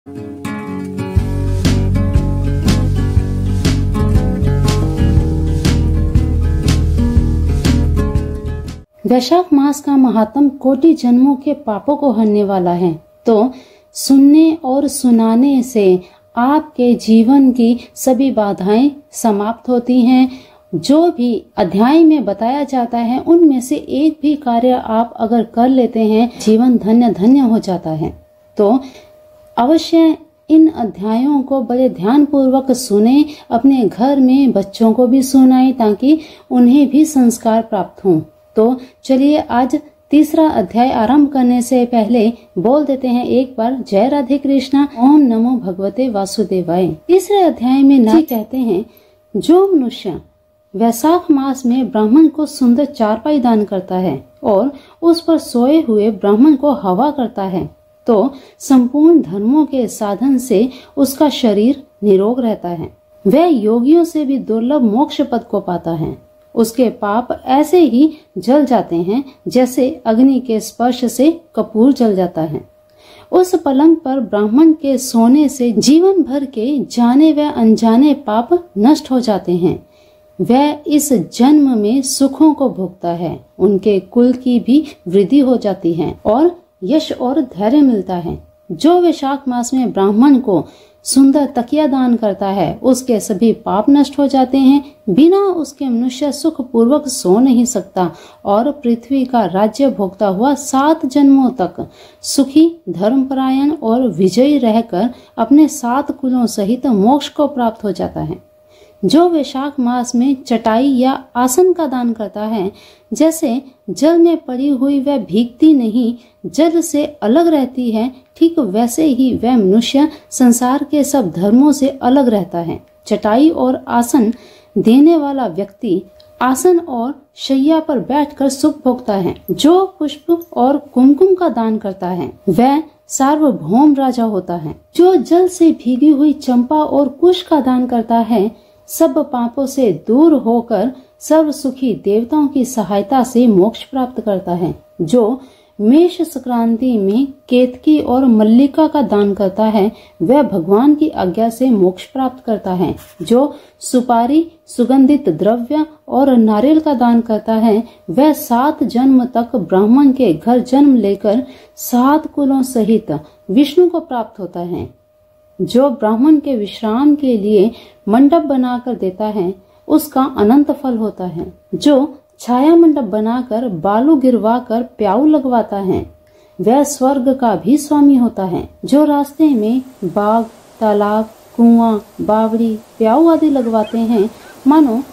वैशाख मास का महात्म कोटि जन्मों के पापों को हरने वाला है। तो सुनने और सुनाने से आपके जीवन की सभी बाधाएं समाप्त होती हैं। जो भी अध्याय में बताया जाता है उनमें से एक भी कार्य आप अगर कर लेते हैं, जीवन धन्य धन्य हो जाता है। तो अवश्य इन अध्यायों को बड़े ध्यान पूर्वक सुने, अपने घर में बच्चों को भी सुनाएं ताकि उन्हें भी संस्कार प्राप्त हों। तो चलिए आज तीसरा अध्याय आरंभ करने से पहले बोल देते हैं एक बार जय राधे कृष्णा, ओम नमो भगवते वासुदेवाय। तीसरे अध्याय में नारद कहते हैं, जो मनुष्य वैशाख मास में ब्राह्मण को सुंदर चारपाई दान करता है और उस पर सोए हुए ब्राह्मण को हवा करता है, तो संपूर्ण धर्मों के साधन से उसका शरीर निरोग रहता है। वह योगियों से भी दुर्लभ मोक्ष पद को पाता है। उसके पाप ऐसे ही जल जाते हैं जैसे अग्नि के स्पर्श से कपूर जल जाता है। उस पलंग पर ब्राह्मण के सोने से जीवन भर के जाने व अनजाने पाप नष्ट हो जाते हैं। वह इस जन्म में सुखों को भोगता है, उनके कुल की भी वृद्धि हो जाती है और यश और धैर्य मिलता है। जो वैशाख मास में ब्राह्मण को सुंदर तकिया दान करता है, उसके सभी पाप नष्ट हो जाते हैं। बिना उसके मनुष्य सुख पूर्वक सो नहीं सकता और पृथ्वी का राज्य भोगता हुआ 7 जन्मों तक सुखी, धर्मपरायण और विजयी रहकर अपने 7 कुलों सहित मोक्ष को प्राप्त हो जाता है। जो वैशाख मास में चटाई या आसन का दान करता है, जैसे जल में पड़ी हुई वह भीगती नहीं, जल से अलग रहती है, ठीक वैसे ही वह मनुष्य संसार के सब धर्मों से अलग रहता है। चटाई और आसन देने वाला व्यक्ति आसन और शैया पर बैठकर सुख भोगता है। जो पुष्प और कुमकुम का दान करता है वह सार्वभौम राजा होता है। जो जल से भीगी हुई चंपा और कुश का दान करता है, सब पापों से दूर होकर सर्व सुखी देवताओं की सहायता से मोक्ष प्राप्त करता है। जो मेष संक्रांति में केतकी और मल्लिका का दान करता है, वह भगवान की आज्ञा से मोक्ष प्राप्त करता है। जो सुपारी, सुगंधित द्रव्य और नारियल का दान करता है, वह 7 जन्म तक ब्राह्मण के घर जन्म लेकर 7 कुलों सहित विष्णु को प्राप्त होता है। जो ब्राह्मण के विश्राम के लिए मंडप बनाकर देता है, उसका अनंत फल होता है। जो छाया मंडप बनाकर बालू गिरवाकर प्याऊ लगवाता है, वह स्वर्ग का भी स्वामी होता है। जो रास्ते में बाग, तालाब, कुआं, बावड़ी, प्याऊ आदि लगवाते हैं, मानो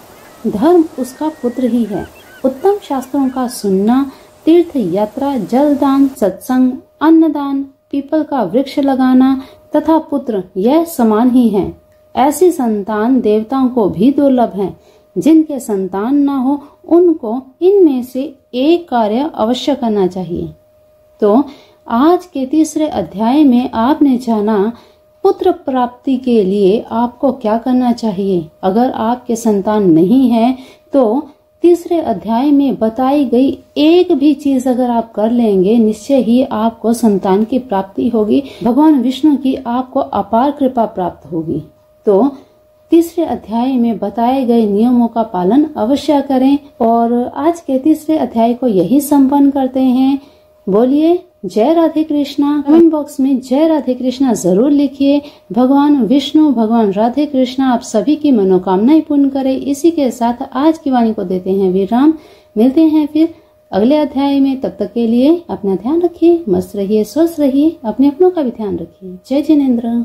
धर्म उसका पुत्र ही है। उत्तम शास्त्रों का सुनना, तीर्थ यात्रा, जलदान, सत्संग, अन्नदान, पीपल का वृक्ष लगाना तथा पुत्र, यह समान ही है। ऐसी संतान देवताओं को भी दुर्लभ है। जिनके संतान न हो, उनको इनमें से एक कार्य अवश्य करना चाहिए। तो आज के तीसरे अध्याय में आपने जाना पुत्र प्राप्ति के लिए आपको क्या करना चाहिए। अगर आपके संतान नहीं है तो तीसरे अध्याय में बताई गई एक भी चीज अगर आप कर लेंगे, निश्चय ही आपको संतान की प्राप्ति होगी। भगवान विष्णु की आपको अपार कृपा प्राप्त होगी। तो तीसरे अध्याय में बताए गए नियमों का पालन अवश्य करें और आज के तीसरे अध्याय को यही संपन्न करते हैं। बोलिए जय राधे कृष्णा। कमेंट बॉक्स में जय राधे कृष्णा जरूर लिखिए। भगवान विष्णु, भगवान राधे कृष्णा आप सभी की मनोकामनाएं पूर्ण करें। इसी के साथ आज की वाणी को देते हैं विराम। मिलते हैं फिर अगले अध्याय में। तब तक के लिए अपना ध्यान रखिए, मस्त रहिए, स्वस्थ रहिए, अपने अपनों का भी ध्यान रखिए। जय जिनेन्द्र।